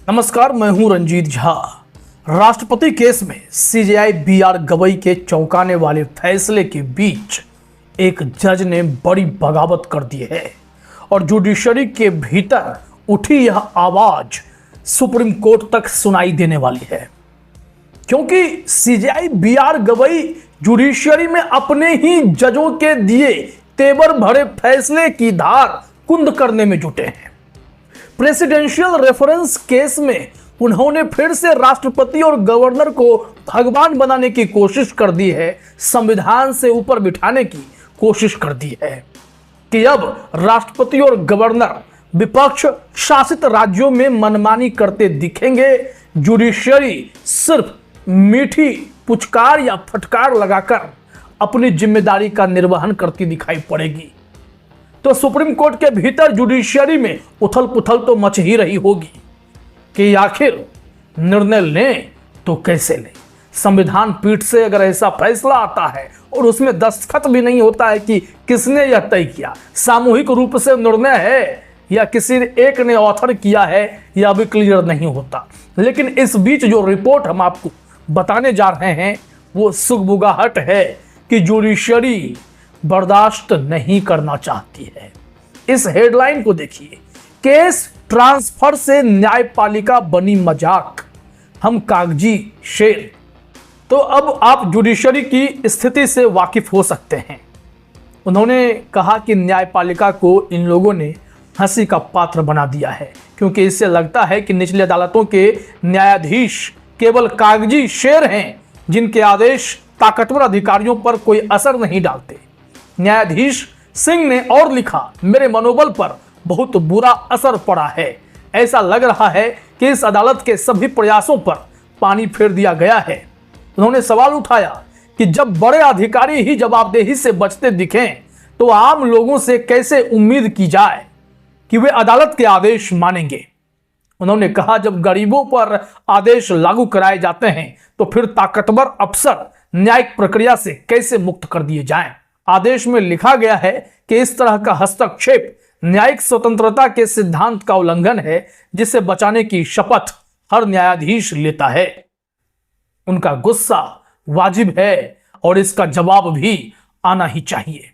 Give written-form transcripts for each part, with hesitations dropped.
नमस्कार, मैं हूं रंजीत झा। राष्ट्रपति केस में सीजेआई बीआर गवई के चौंकाने वाले फैसले के बीच एक जज ने बड़ी बगावत कर दी है और जुडिशरी के भीतर उठी यह आवाज सुप्रीम कोर्ट तक सुनाई देने वाली है, क्योंकि सीजेआई बीआर गवई जुडिशरी में अपने ही जजों के दिए तेवर भरे फैसले की धार कुंद करने में जुटे हैं। प्रेसिडेंशियल रेफरेंस केस में उन्होंने फिर से राष्ट्रपति और गवर्नर को भगवान बनाने की कोशिश कर दी है, संविधान से ऊपर बिठाने की कोशिश कर दी है कि अब राष्ट्रपति और गवर्नर विपक्ष शासित राज्यों में मनमानी करते दिखेंगे। जुडिशरी सिर्फ मीठी पुचकार या फटकार लगाकर अपनी जिम्मेदारी का निर्वहन करती दिखाई पड़ेगी। तो सुप्रीम कोर्ट के भीतर जुडिशरी में उथल पुथल तो मच ही रही होगी कि आखिर निर्णय लें तो कैसे लें। संविधान पीठ से अगर ऐसा फैसला आता है और उसमें दस्तखत भी नहीं होता है कि किसने यह तय किया, सामूहिक रूप से निर्णय है या किसी एक ने ऑथर किया है, यह अभी क्लियर नहीं होता। लेकिन इस बीच जो रिपोर्ट हम आपको बताने जा रहे हैं वो सुगबुगाहट है कि जुडिशरी बर्दाश्त नहीं करना चाहती है। इस हेडलाइन को देखिए, केस ट्रांसफर से न्यायपालिका बनी मजाक, हम कागजी शेर। तो अब आप जुडिशरी की स्थिति से वाकिफ हो सकते हैं। उन्होंने कहा कि न्यायपालिका को इन लोगों ने हंसी का पात्र बना दिया है, क्योंकि इससे लगता है कि निचली अदालतों के न्यायाधीश केवल कागजी शेर हैं जिनके आदेश ताकतवर अधिकारियों पर कोई असर नहीं डालते। न्यायाधीश सिंह ने और लिखा, मेरे मनोबल पर बहुत बुरा असर पड़ा है। ऐसा लग रहा है कि इस अदालत के सभी प्रयासों पर पानी फेर दिया गया है। उन्होंने सवाल उठाया कि जब बड़े अधिकारी ही जवाबदेही से बचते दिखें तो आम लोगों से कैसे उम्मीद की जाए कि वे अदालत के आदेश मानेंगे। उन्होंने कहा, जब गरीबों पर आदेश लागू कराए जाते हैं तो फिर ताकतवर अफसर न्यायिक प्रक्रिया से कैसे मुक्त कर दिए जाएं। आदेश में लिखा गया है कि इस तरह का हस्तक्षेप न्यायिक स्वतंत्रता के सिद्धांत का उल्लंघन है, जिसे बचाने की शपथ हर न्यायाधीश लेता है। उनका गुस्सा वाजिब है और इसका जवाब भी आना ही चाहिए।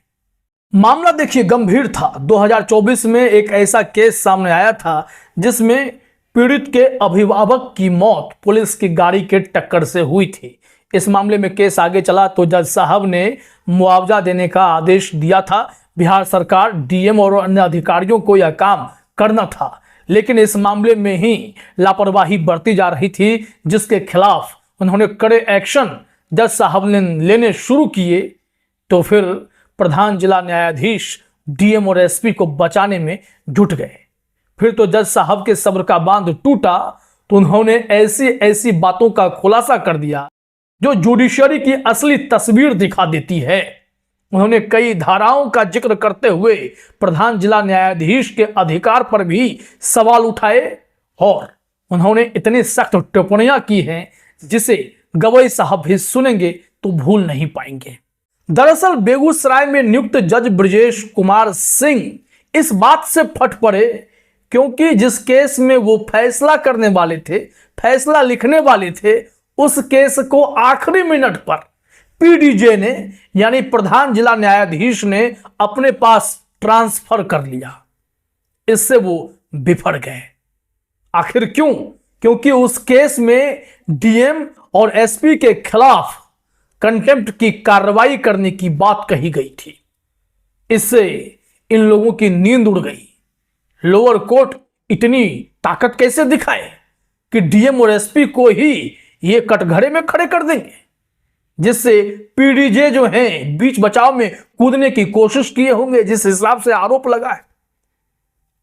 मामला देखिए गंभीर था। 2024 में एक ऐसा केस सामने आया था जिसमें पीड़ित के अभिभावक की मौत पुलिस की गाड़ी के टक्कर से हुई थी। इस मामले में केस आगे चला तो जज साहब ने मुआवजा देने का आदेश दिया था। बिहार सरकार, डीएम और अन्य अधिकारियों को यह काम करना था, लेकिन इस मामले में ही लापरवाही बरती जा रही थी, जिसके खिलाफ उन्होंने कड़े एक्शन जज साहब ने लेने शुरू किए। तो फिर प्रधान जिला न्यायाधीश डीएम और एसपी को बचाने में जुट गए। फिर तो जज साहब के सब्र का बांध टूटा तो उन्होंने ऐसी ऐसी बातों का खुलासा कर दिया जो जुडिशरी की असली तस्वीर दिखा देती है। उन्होंने कई धाराओं का जिक्र करते हुए प्रधान जिला न्यायाधीश के अधिकार पर भी सवाल उठाए और उन्होंने इतनी सख्त टिप्पणियां की हैं जिसे गवई साहब भी सुनेंगे तो भूल नहीं पाएंगे। दरअसल बेगूसराय में नियुक्त जज ब्रजेश कुमार सिंह इस बात से फट पड़े क्योंकि जिस केस में वो फैसला करने वाले थे, फैसला लिखने वाले थे, उस केस को आखिरी मिनट पर पीडीजे ने यानी प्रधान जिला न्यायाधीश ने अपने पास ट्रांसफर कर लिया। इससे वो बिफर गए। आखिर क्यों? क्योंकि उस केस में डीएम और एसपी के खिलाफ कंटेम्प्ट की कार्रवाई करने की बात कही गई थी। इससे इन लोगों की नींद उड़ गई। लोअर कोर्ट इतनी ताकत कैसे दिखाए कि डीएम और एसपी को ही ये कटघरे में खड़े कर देंगे, जिससे पीडीजे जो हैं बीच बचाव में कूदने की कोशिश किए होंगे। जिस हिसाब से आरोप लगा है,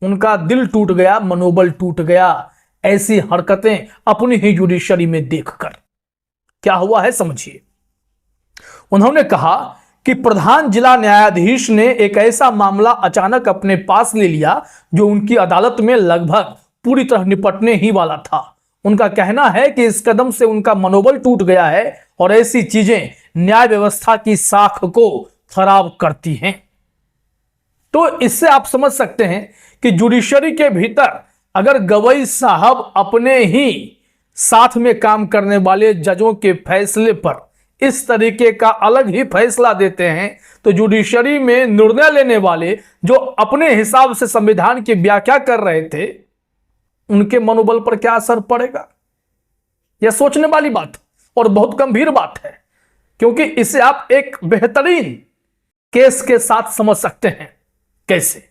उनका दिल टूट गया, मनोबल टूट गया ऐसी हरकतें अपनी ही जुडिशरी में देखकर। क्या हुआ है समझिए। उन्होंने कहा कि प्रधान जिला न्यायाधीश ने एक ऐसा मामला अचानक अपने पास ले लिया जो उनकी अदालत में लगभग पूरी तरह निपटने ही वाला था। उनका कहना है कि इस कदम से उनका मनोबल टूट गया है और ऐसी चीजें न्याय व्यवस्था की साख को खराब करती हैं। तो इससे आप समझ सकते हैं कि जुडिशरी के भीतर अगर गवई साहब अपने ही साथ में काम करने वाले जजों के फैसले पर इस तरीके का अलग ही फैसला देते हैं तो जुडिशरी में निर्णय लेने वाले जो अपने हिसाब से संविधान की व्याख्या कर रहे थे उनके मनोबल पर क्या असर पड़ेगा? यह सोचने वाली बात और बहुत गंभीर बात है, क्योंकि इसे आप एक बेहतरीन केस के साथ समझ सकते हैं। कैसे?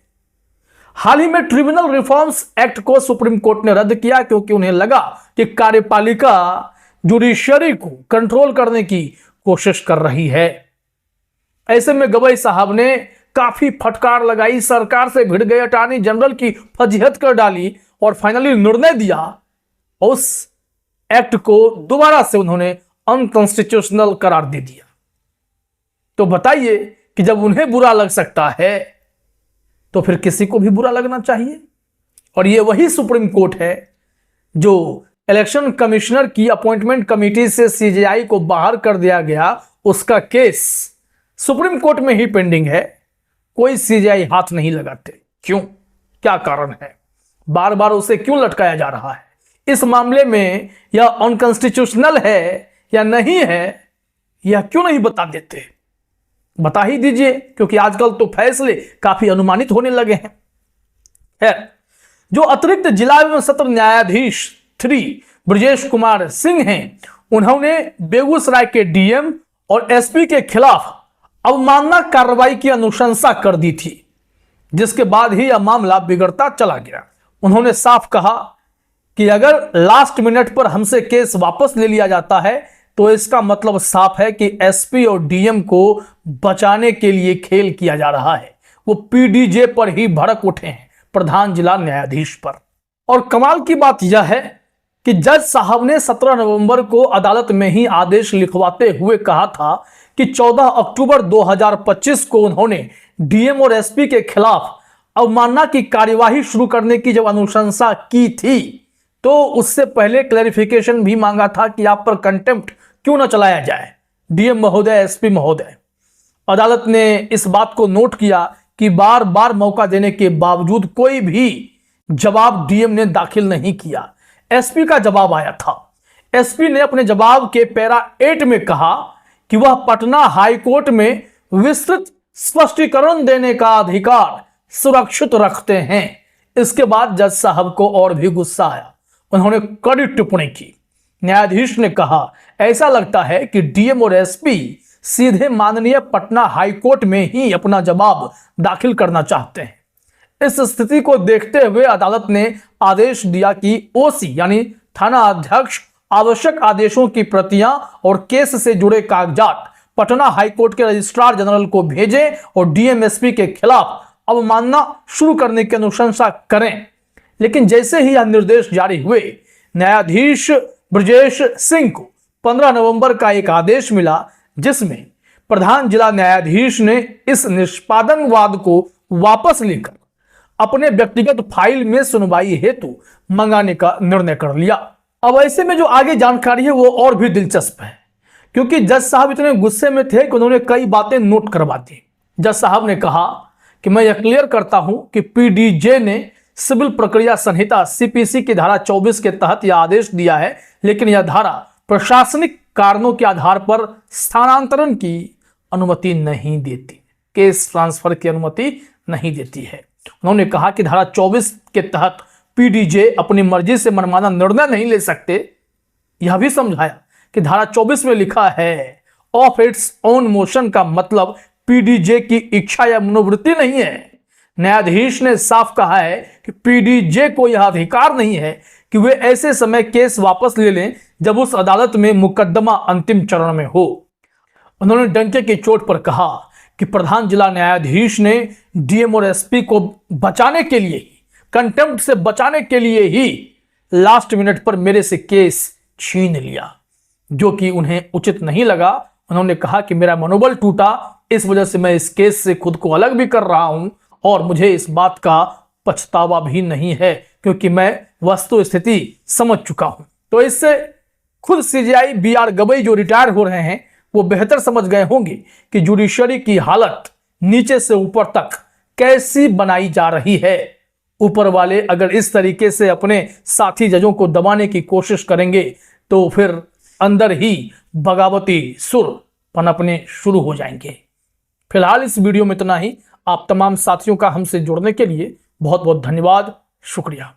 हाल ही में ट्रिब्यूनल रिफॉर्म्स एक्ट को सुप्रीम कोर्ट ने रद्द किया क्योंकि उन्हें लगा कि कार्यपालिका जुडिशरी को कंट्रोल करने की कोशिश कर रही है। ऐसे में गवई साहब ने काफी फटकार लगाई, सरकार से भिड़ गए, अटॉर्नी जनरल की फजीहत कर डाली और फाइनली निर्णय दिया। उस एक्ट को दोबारा से उन्होंने अनकॉन्स्टिट्यूशनल करार दे दिया। तो बताइए कि जब उन्हें बुरा लग सकता है तो फिर किसी को भी बुरा लगना चाहिए। और यह वही सुप्रीम कोर्ट है जो इलेक्शन कमिश्नर की अपॉइंटमेंट कमेटी से सीजेआई को बाहर कर दिया गया, उसका केस सुप्रीम कोर्ट में ही पेंडिंग है। कोई सीजेआई हाथ नहीं लगाते। क्यों? क्या कारण है? बार बार उसे क्यों लटकाया जा रहा है? इस मामले में यह अनकॉन्स्टिट्यूशनल है या नहीं है, यह क्यों नहीं बता देते? बता ही दीजिए, क्योंकि आजकल तो फैसले काफी अनुमानित होने लगे हैं। खैर, जो अतिरिक्त जिला एवं सत्र न्यायाधीश 3 ब्रजेश कुमार सिंह हैं, उन्होंने बेगूसराय के डीएम और एसपी के खिलाफ अवमानना कार्रवाई की अनुशंसा कर दी थी, जिसके बाद ही यह मामला बिगड़ता चला गया। उन्होंने साफ कहा कि अगर लास्ट मिनट पर हमसे केस वापस ले लिया जाता है तो इसका मतलब साफ है कि एसपी और डीएम को बचाने के लिए खेल किया जा रहा है। वो पीडीजे पर ही भड़क उठे हैं, प्रधान जिला न्यायाधीश पर। और कमाल की बात यह है कि जज साहब ने 17 नवंबर को अदालत में ही आदेश लिखवाते हुए कहा था कि 14 अक्टूबर 2025 को उन्होंने डीएम और एसपी के खिलाफ अवमानना की कार्यवाही शुरू करने की जब अनुशंसा की थी तो उससे पहले क्लैरिफिकेशन भी मांगा था कि आप पर कंटेम्प्ट क्यों न चलाया जाए, डीएम महोदय, एसपी महोदय। अदालत ने इस बात को नोट किया कि बार बार मौका देने के बावजूद कोई भी जवाब डीएम ने दाखिल नहीं किया। एसपी का जवाब आया था। एसपी ने अपने जवाब के पैरा 8 में कहा कि वह पटना हाईकोर्ट में विस्तृत स्पष्टीकरण देने का अधिकार सुरक्षित रखते हैं। इसके बाद जज साहब को और भी गुस्सा आया। उन्होंने कड़ी टिप्पणी की। न्यायाधीश ने कहा, ऐसा लगता है कि डीएम और एसपी सीधे माननीय पटना हाईकोर्ट में ही अपना जवाब दाखिल करना चाहते हैं। इस स्थिति को देखते हुए अदालत ने आदेश दिया कि ओसी यानी थाना अध्यक्ष आवश्यक आदेशों की प्रतियां और केस से जुड़े कागजात पटना हाईकोर्ट के रजिस्ट्रार जनरल को भेजें और डीएम एसपी के खिलाफ अवमानना शुरू करने की अनुशंसा करें। लेकिन जैसे ही यह निर्देश जारी हुए, न्यायाधीश ब्रजेश सिंह को 15 नवंबर का एक आदेश मिला जिसमें प्रधान जिला न्यायाधीश ने इस निष्पादनवाद को वापस लेकर अपने व्यक्तिगत फाइल में सुनवाई हेतु मंगाने का निर्णय कर लिया। अब ऐसे में जो आगे जानकारी है वो और भी दिलचस्प है, क्योंकि जज साहब इतने गुस्से में थे कि उन्होंने कई बातें नोट करवा दी। जज साहब ने कहा कि मैं यह क्लियर करता हूं कि पीडीजे ने सिविल प्रक्रिया संहिता सीपीसी की धारा 24 के तहत यह आदेश दिया है, लेकिन यह धारा प्रशासनिक कारणों के आधार पर स्थानांतरण की अनुमति नहीं देती, केस ट्रांसफर की अनुमति नहीं देती है। उन्होंने कहा कि धारा 24 के तहत पीडीजे अपनी मर्जी से मनमाना निर्णय नहीं ले सकते। यह भी समझाया कि धारा 24 में लिखा है ऑफ इट्स ओन मोशन का मतलब पीडीजे की इच्छा या मनोवृत्ति नहीं है। न्यायाधीश ने साफ कहा है कि पीडीजे को यह अधिकार नहीं है कि वे ऐसे समय केस वापस ले लें जब उस अदालत में मुकदमा अंतिम चरण में हो। उन्होंने डंके की चोट पर कहा कि प्रधान जिला न्यायाधीश ने डीएम और एसपी को बचाने के लिए, कंटेम्प्ट से बचाने के लिए ही लास्ट मिनट पर मेरे से केस छीन लिया, जो कि उन्हें उचित नहीं लगा। उन्होंने कहा कि मेरा मनोबल टूटा, इस वजह से मैं इस केस से खुद को अलग भी कर रहा हूं और मुझे इस बात का पछतावा भी नहीं है, क्योंकि मैं वस्तु स्थिति समझ चुका हूं। तो इससे खुद सीजेआई बीआर गवई जो रिटायर हो रहे हैं वो बेहतर समझ गए होंगे कि जुडिशरी की हालत नीचे से ऊपर तक कैसी बनाई जा रही है। ऊपर वाले अगर इस तरीके से अपने साथी जजों को दबाने की कोशिश करेंगे तो फिर अंदर ही बगावती सुर पनपने शुरू हो जाएंगे। फिलहाल इस वीडियो में इतना ही। आप तमाम साथियों का हमसे जुड़ने के लिए बहुत बहुत धन्यवाद, शुक्रिया।